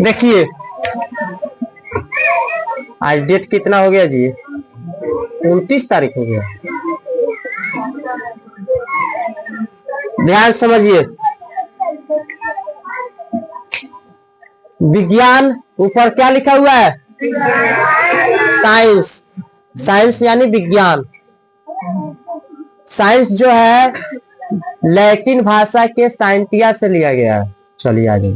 देखिए आज डेट कितना हो गया जी? 29 तारीख हो गया। ध्यान समझिए, विज्ञान ऊपर क्या लिखा हुआ है? साइंस। साइंस यानी विज्ञान। साइंस जो है लैटिन भाषा के साइंटिया से लिया गया है। चलिए आगे,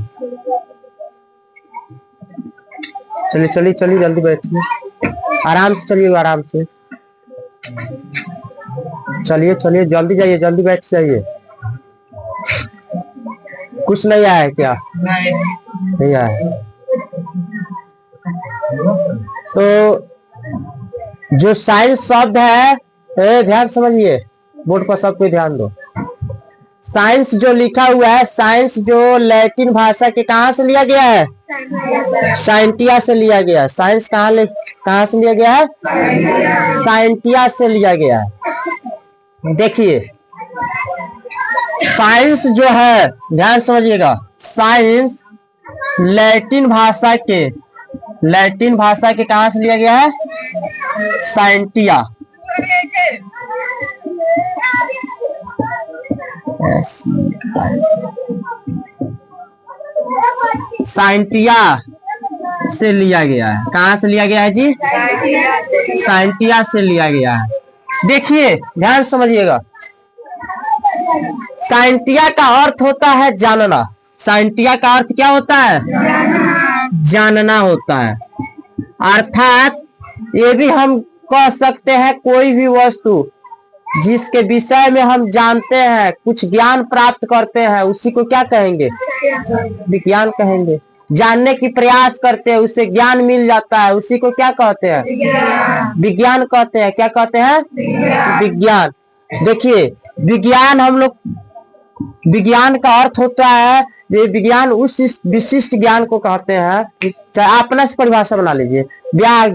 चलिए चलिए चलिए, जल्दी बैठिए, आराम से चलिए, आराम से चलिए, चलिए जल्दी जाइए, जल्दी बैठ जाइए। कुछ नहीं आया है क्या? नहीं आया है। तो जो साइंस शब्द है, ध्यान समझिए, बोर्ड पर सब कोई ध्यान दो। साइंस जो लिखा हुआ है, साइंस जो लैटिन भाषा के कहां से लिया गया है? साइंटिया से लिया गया है। साइंस कहां से लिया गया है? साइंटिया से लिया गया है। देखिए साइंस जो है, ध्यान समझिएगा, साइंस लैटिन भाषा के कहां से लिया गया है? साइंटिया। साइंटिया से लिया गया है। कहां से लिया गया है जी? साइंटिया से लिया गया है। देखिए ध्यान समझिएगा, साइंटिया का अर्थ होता है जानना। साइंटिया का अर्थ क्या होता है? जानना होता है। अर्थात ये भी हम कह सकते हैं कोई भी वस्तु जिसके विषय में हम जानते हैं, कुछ ज्ञान प्राप्त करते हैं, उसी को क्या कहेंगे? विज्ञान कहेंगे। जानने की प्रयास करते हैं, उससे ज्ञान मिल जाता है, उसी को क्या कहते हैं? विज्ञान कहते हैं। क्या कहते हैं? विज्ञान। देखिए विज्ञान, हम लोग विज्ञान का अर्थ होता है, ये विज्ञान उस विशिष्ट ज्ञान को कहते हैं, चाहे अपना से परिभाषा बना लीजिए।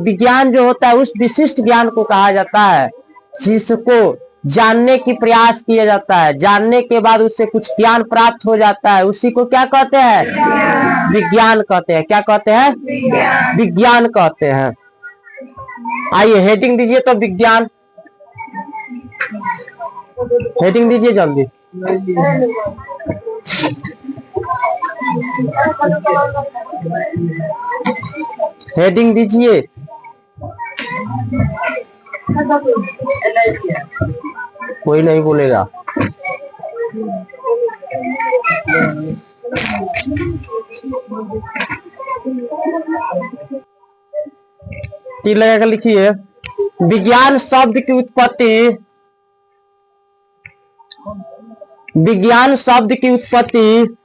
विज्ञान जो होता है उस विशिष्ट ज्ञान को कहा जाता है जिसको जानने की प्रयास किया जाता है, जानने के बाद उससे कुछ ज्ञान प्राप्त हो जाता है, उसी को क्या कहते हैं? विज्ञान कहते हैं। क्या कहते हैं? विज्ञान कहते हैं। आइए हेडिंग दीजिए तो, विज्ञान हेडिंग दीजिए जल्दी। हेडिंग दीजिए। कोई नहीं बोलेगा। तीर लगाकर लिखिए, विज्ञान शब्द की उत्पत्ति, विज्ञान शब्द की उत्पत्ति,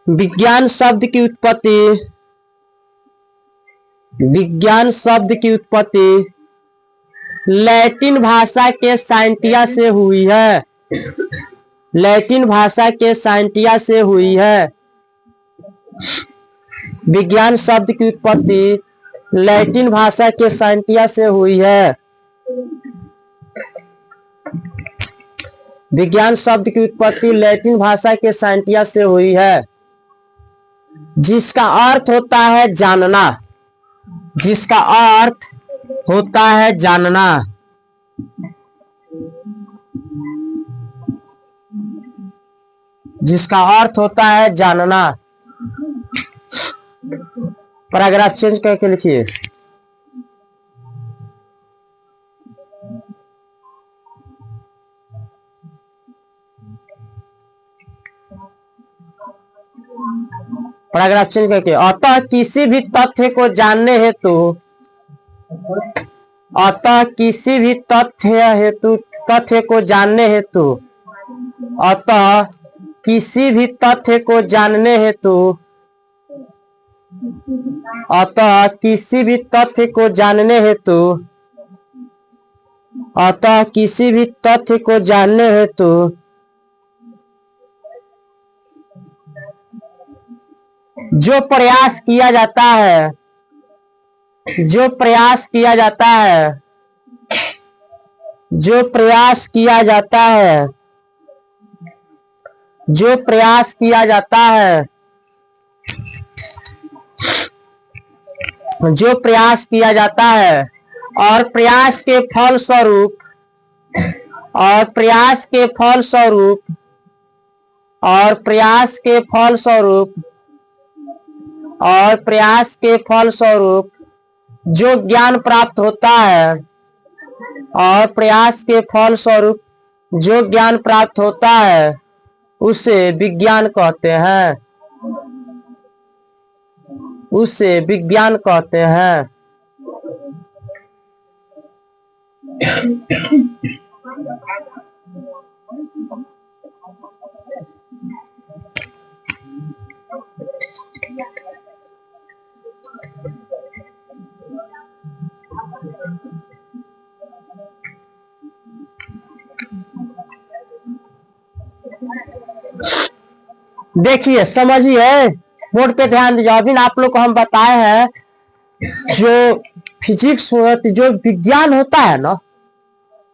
विज्ञान शब्द की उत्पत्ति, विज्ञान शब्द की उत्पत्ति लैटिन भाषा के साइंटिया से हुई है। लैटिन भाषा के साइंटिया से हुई है। विज्ञान शब्द की उत्पत्ति लैटिन भाषा के साइंटिया से हुई है। विज्ञान शब्द की उत्पत्ति लैटिन भाषा के साइंटिया से हुई है, जिसका अर्थ होता है जानना। जिसका अर्थ होता है जानना। जिसका अर्थ होता है जानना। पैराग्राफ चेंज करके लिखिए। पैराग्राफ चेंज करके, अतः किसी भी तथ्य को जानने हेतु, अतः किसी भी तथ्य को जानने हेतु, अतः किसी भी तथ्य को जानने हेतु, अतः किसी भी तथ्य को जानने हेतु, अतः किसी भी तथ्य को जानने हेतु जो प्रयास किया जाता है, जो प्रयास किया जाता है, जो प्रयास किया जाता है, जो प्रयास किया जाता है, जो प्रयास किया जाता है और प्रयास के फल स्वरूप, और प्रयास के फल स्वरूप, और प्रयास के फल स्वरूप, और प्रयास के फल स्वरूप जो ज्ञान प्राप्त होता है, और प्रयास के फल स्वरूप जो ज्ञान प्राप्त होता है उसे विज्ञान कहते हैं, उसे विज्ञान कहते हैं। देखिए, समझिए, बोर्ड पे ध्यान दीजिए। अभी आप लोग को हम बताए हैं जो फिजिक्स जो विज्ञान होता है ना,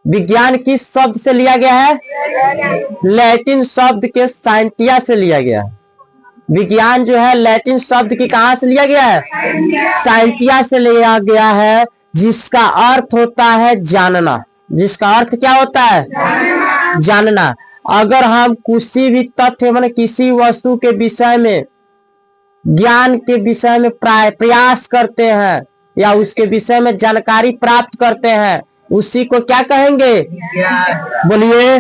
विज्ञान किस शब्द से लिया गया है? लैटिन शब्द के साइंटिया से लिया गया है। विज्ञान जो है लैटिन शब्द की कहां से लिया गया है? साइंटिया से लिया गया है, जिसका अर्थ होता है जानना। जिसका अर्थ क्या होता है? जानना। अगर हम किसी भी तथ्य माने किसी वस्तु के विषय में, ज्ञान के विषय में प्रयास करते हैं या उसके विषय में जानकारी प्राप्त करते हैं, उसी को क्या कहेंगे? बोलिए,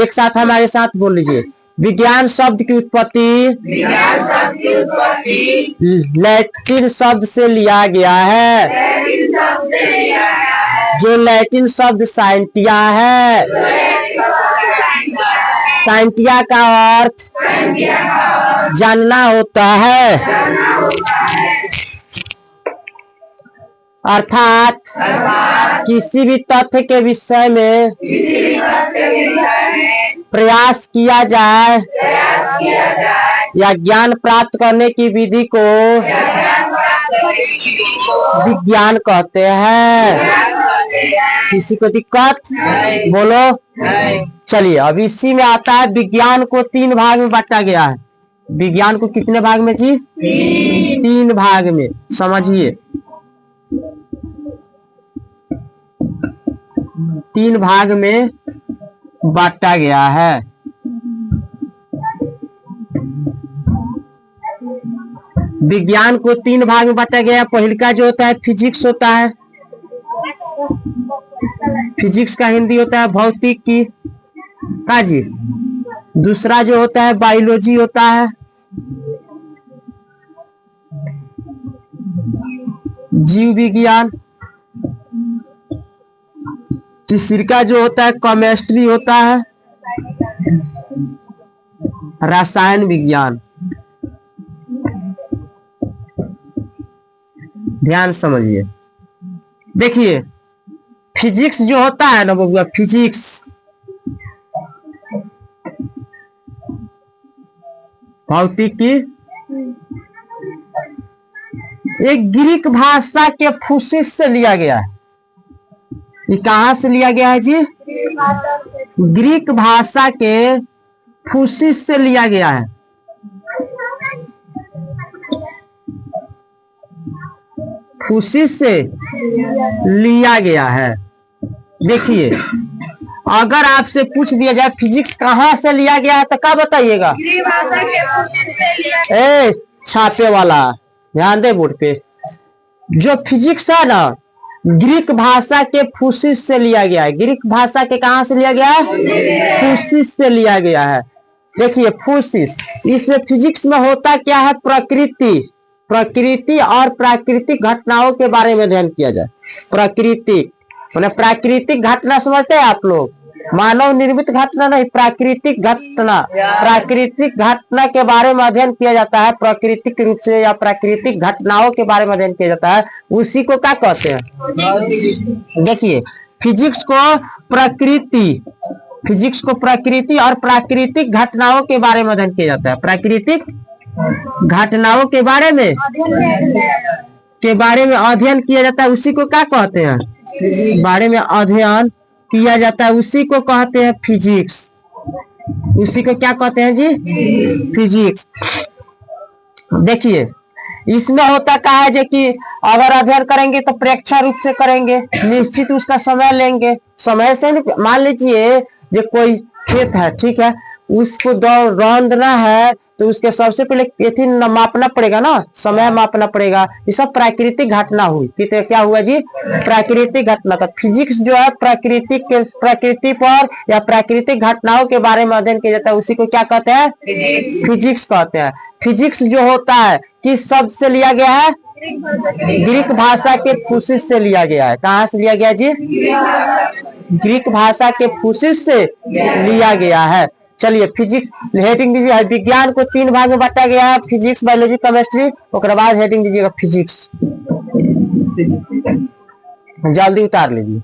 एक साथ हमारे साथ बोल लीजिए। विज्ञान शब्द की उत्पत्ति लैटिन शब्द से लिया गया है, जो लैटिन शब्द साइंटिया है। साइंटिया का अर्थ जानना होता है, अर्थात किसी भी तथ्य के विषय में प्रयास किया जाए या ज्ञान प्राप्त करने की विधि को विज्ञान कहते हैं। किसी को दिक्कत? बोलो। चलिए, अब इसी में आता है विज्ञान को 3 भाग में बांटा गया है। विज्ञान को कितने भाग में जी? 3 भाग में। समझिए, 3 भाग में बांटा गया है। विज्ञान को 3 भाग में बांटा गया है। पहले का जो होता है फिजिक्स होता है, फिजिक्स का हिंदी होता है भौतिक की का जी। दूसरा जो होता है बायोलॉजी होता है, जीव विज्ञान। तीसरा जो होता है केमिस्ट्री होता है, रसायन विज्ञान। ध्यान समझिए। देखिए, फिजिक्स जो होता है ना बबुआ, फिजिक्स भौतिकी एक ग्रीक भाषा के फुसिस से लिया गया है। ये कहां से लिया गया है जी? ग्रीक भाषा के फुसिस से लिया गया है। फुसिस से लिया गया है। देखिए, अगर आपसे पूछ दिया जाए फिजिक्स कहां से लिया गया है तो क्या बताइएगा? ए छापे वाला, ध्यान दे बोर्ड पे। जो फिजिक्स है ना, ग्रीक भाषा के फुसिस से लिया गया है। ग्रीक भाषा के कहां से लिया गया है? फुसिस से लिया गया है। देखिए, फुसिस, इसमें फिजिक्स में होता क्या है? प्रकृति और प्राकृतिक घटनाओं के बारे में अध्ययन किया जाए। प्राकृतिक माने प्राकृतिक घटना, समझते हैं आप लोग? मानव निर्मित घटना नहीं, प्राकृतिक घटना। प्राकृतिक घटना के बारे में अध्ययन किया जाता है, प्राकृतिक रूप से या प्राकृतिक घटनाओं के बारे में अध्ययन किया जाता है, उसी को क्या कहते हैं? देखिए, फिजिक्स को प्रकृति और प्राकृतिक घटनाओं के बारे में अध्ययन किया जाता है। प्राकृतिक घटनाओं के बारे में अध्ययन किया जाता है, उसी को क्या कहते हैं? बारे में अध्ययन किया जाता है, उसी को कहते हैं फिजिक्स। उसी को क्या कहते हैं जी? फिजिक्स। देखिए इसमें होता क्या है जो कि अगर अध्ययन करेंगे तो प्रेक्षण रूप से करेंगे, निश्चित उसका समय लेंगे। समय से मान लीजिए जो कोई खेत है, ठीक है, उसको रौंदना है तो उसके सबसे पहले ये मापना पड़ेगा ना, समय मापना पड़ेगा। ये सब प्राकृतिक घटना हुई। क्या हुआ जी? प्राकृतिक घटना। तो फिजिक्स जो है प्रकृति पर या प्राकृतिक घटनाओं के बारे में अध्ययन किया जाता है, उसी को क्या कहते हैं? फिजिक्स कहते हैं। फिजिक्स जो होता है किस शब्द से लिया गया है? ग्रीक भाषा के फुसिस से लिया गया है। कहाँ से लिया गया जी? ग्रीक भाषा के फुसिस से लिया गया है। चलिए हेडिंग दीजिए। विज्ञान को 3 भाग में बांटा गया है, फिजिक्स, बायोलॉजी, केमिस्ट्री। उसके बाद हेडिंग दीजिएगा फिजिक्स। जल्दी उतार लीजिए।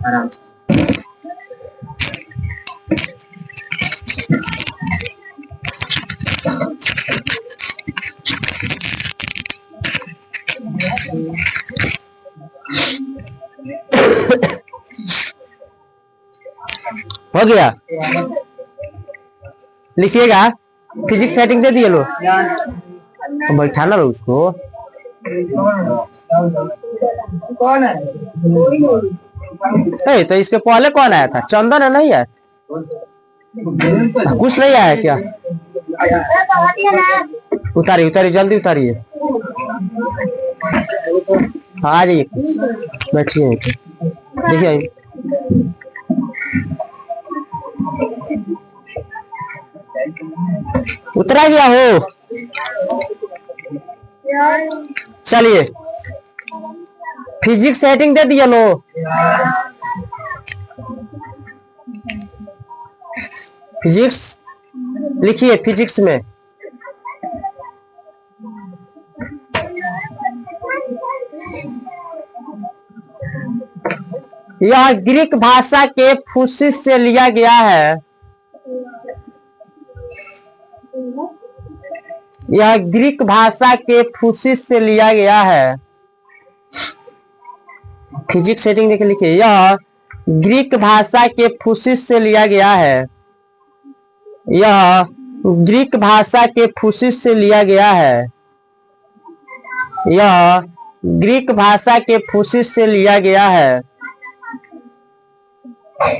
आराम से। हो गया? लिखिएगा। फिजिक्स सेटिंग दे दिए लो, बैठाना लो उसको। कौन है? तो इसके पहले कौन आया था? चंदन है नहीं है? कुछ नहीं आया क्या? उतारिए उतारिए, जल्दी उतारिए। हाँ आ जाइए, बैठिए। देखिए उतरा गया हो। चलिए फिजिक्स सेटिंग दे दिया लो। फिजिक्स लिखिए। फिजिक्स में यह ग्रीक भाषा के फुसिस से लिया गया है। यह ग्रीक भाषा के फुसिस से लिया गया है। फिजिक्स सेटिंग देख लिखिए। यह ग्रीक भाषा के फुसिस से लिया गया है। यह ग्रीक भाषा के फुसिस से लिया गया है। यह ग्रीक भाषा के फुसिस से लिया गया है,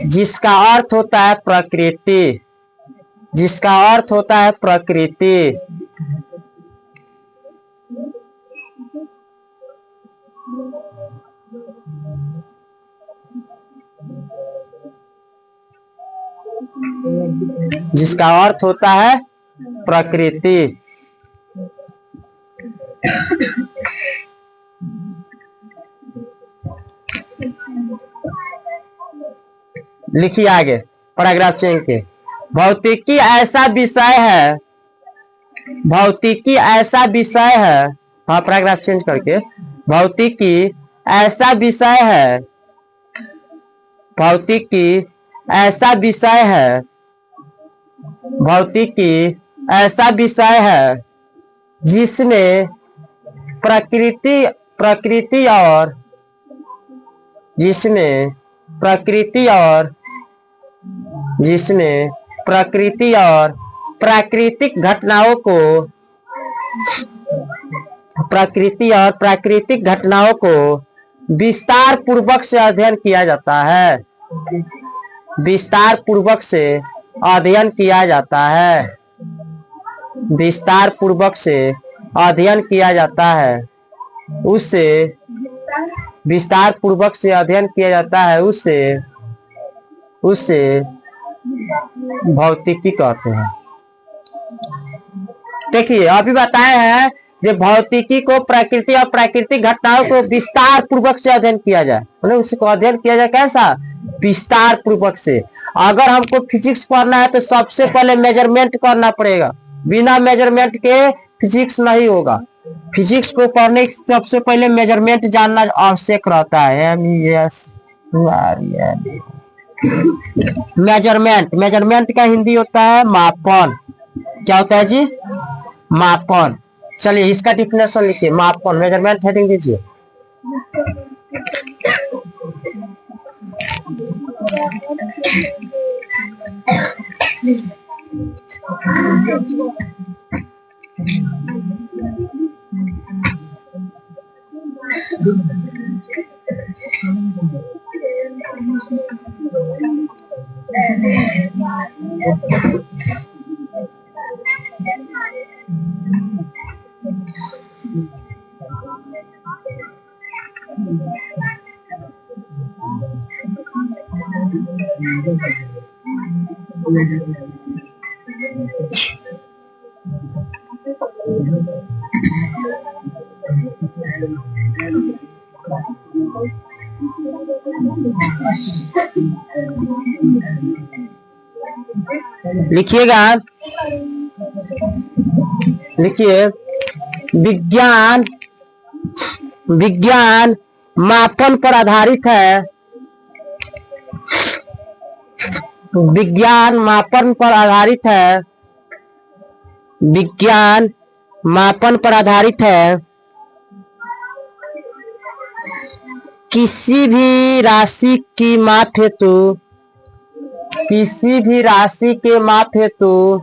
जिसका अर्थ होता है प्रकृति। जिसका अर्थ होता है प्रकृति। जिसका अर्थ होता है प्रकृति। लिखिए आगे पैराग्राफ चेंज के। भौतिकी ऐसा विषय है। भौतिकी ऐसा विषय है। हाँ पैराग्राफ चेंज करके। भौतिकी ऐसा विषय है। भौतिकी ऐसा विषय है। भौतिकी ऐसा विषय है जिसमें प्रकृति और जिसमें प्रकृति और प्राकृतिक घटनाओं को विस्तार पूर्वक से अध्ययन किया जाता है। विस्तार पूर्वक से अध्ययन किया जाता है। विस्तार पूर्वक से अध्ययन किया जाता है उससे विस्तार पूर्वक से अध्ययन किया जाता है उससे उससे भौतिकी कहते हैं। देखिए अभी बताए हैं कि भौतिकी को प्रकृति और प्राकृतिक घटनाओं को विस्तार पूर्वक से अध्ययन किया जाए, मतलब उसको अध्ययन किया जाए कैसा, विस्तार पूर्वक से। अगर हमको फिजिक्स पढ़ना है तो सबसे पहले मेजरमेंट करना पड़ेगा, बिना मेजरमेंट के फिजिक्स नहीं होगा। फिजिक्स को पढ़ने के सबसे पहले मेजरमेंट जानना आवश्यक रहता है। मेजरमेंट, मेजरमेंट का हिंदी होता है मापन। क्या होता है जी, मापन। चलिए इसका डिफिनेशन लिखिए, मापन, मेजरमेंट हेडिंग दीजिए। लिखिएगा, लिखिए, विज्ञान विज्ञान मापन पर आधारित है। विज्ञान मापन पर आधारित है। विज्ञान मापन पर आधारित है। किसी भी राशि की माप हेतु, किसी भी राशि के माप हेतु,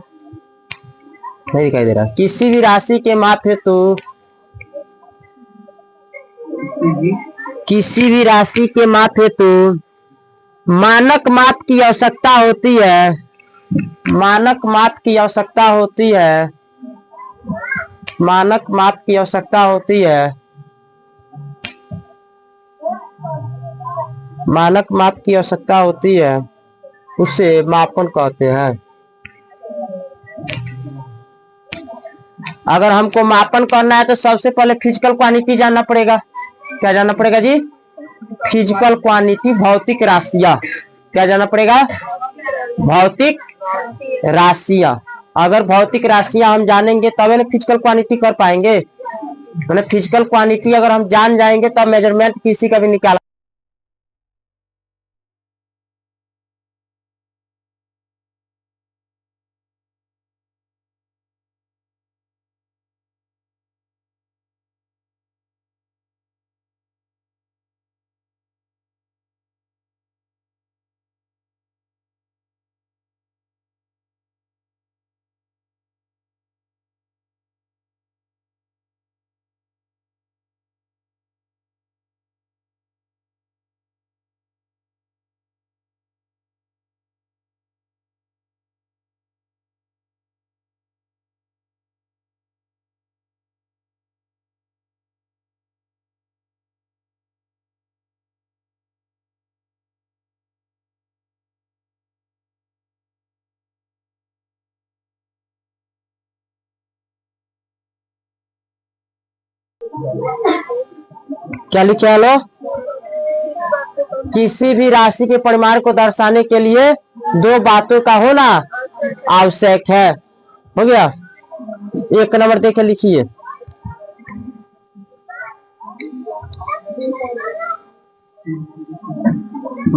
नहीं दिखाई दे रहा, किसी भी राशि के माप हेतु, किसी भी राशि के माप हेतु मानक माप की आवश्यकता होती है। मानक माप की आवश्यकता होती है। मानक माप की आवश्यकता होती है। मानक माप की आवश्यकता होती है, उसे मापन कहते हैं। अगर हमको मापन करना है तो सबसे पहले फिजिकल क्वांटिटी जानना पड़ेगा। क्या जानना पड़ेगा जी, फिजिकल क्वांटिटी, भौतिक राशियां। क्या जानना पड़ेगा, भौतिक राशियां। अगर भौतिक राशियां हम जानेंगे तब ना फिजिकल क्वांटिटी कर पाएंगे। मतलब फिजिकल क्वांटिटी अगर हम जान जाएंगे तब मेजरमेंट किसी का भी निकाला। क्या लिखे लो, किसी भी राशि के परिमाण को दर्शाने के लिए दो बातों का होना आवश्यक है। हो गया, एक नंबर देखे लिखिए।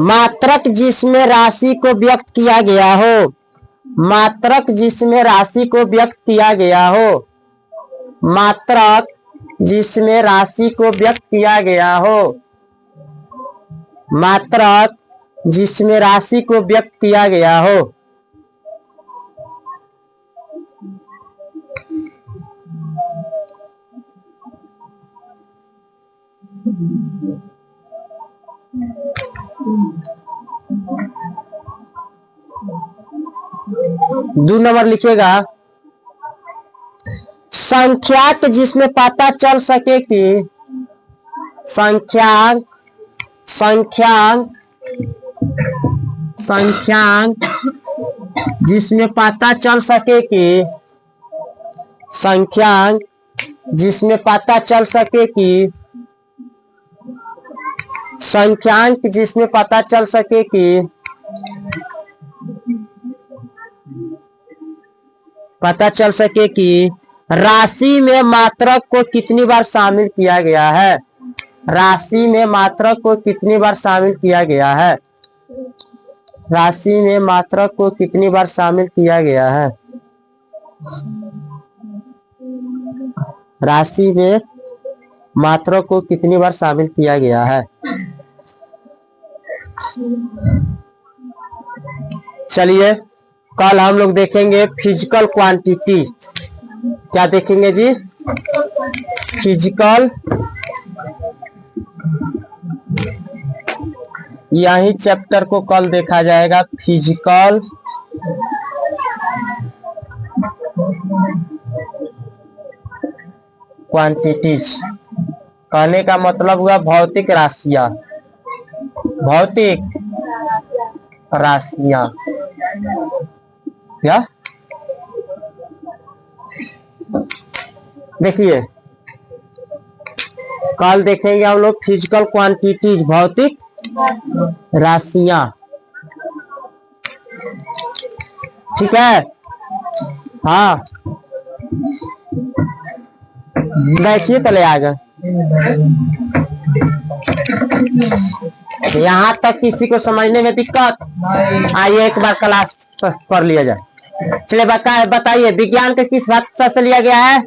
मात्रक जिसमें राशि को व्यक्त किया गया हो। मात्रक जिसमें राशि को व्यक्त किया गया हो। मात्रक जिसमें राशि को व्यक्त किया गया हो। मात्रक जिसमें राशि को व्यक्त किया गया हो। दो नंबर लिखिएगा, संख्याक जिसमें पता चल सके कि संख्याक जिसमें पता चल सके कि संख्याक जिसमें पता चल सके कि संख्याक जिसमें पता चल सके कि राशि में मात्रक को कितनी बार शामिल किया गया है। राशि में मात्रक को कितनी बार शामिल किया गया है। राशि में मात्रक को कितनी बार शामिल किया गया है। राशि में मात्रक को कितनी बार शामिल किया गया है। चलिए कल हम लोग देखेंगे फिजिकल क्वांटिटी। क्या देखेंगे जी? फिजिकल, यही चैप्टर को कल देखा जाएगा। फिजिकल क्वांटिटीज कहने का मतलब हुआ भौतिक राशियां। भौतिक राशियां क्या? देखिए कल देखेंगे हम लोग फिजिकल क्वांटिटीज, भौतिक राशियां। ठीक है, हाँ बैठिए पहले आगे। यहाँ तक किसी को समझने में दिक्कत? आइए एक बार क्लास कर लिया जाए। चलिए बताइए विज्ञान का किस भाषा से लिया गया है?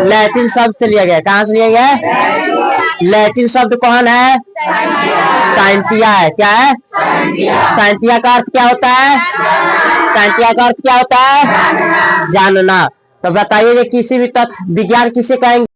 लैटिन शब्द से लिया गया है। कहाँ से लिया गया है? लैटिन शब्द कौन है? साइंटिया है। क्या है? साइंटिया का अर्थ क्या होता है? साइंटिया का अर्थ क्या होता है? जानना। तो बताइए किसी भी तत्व विज्ञान किसे कहेंगे?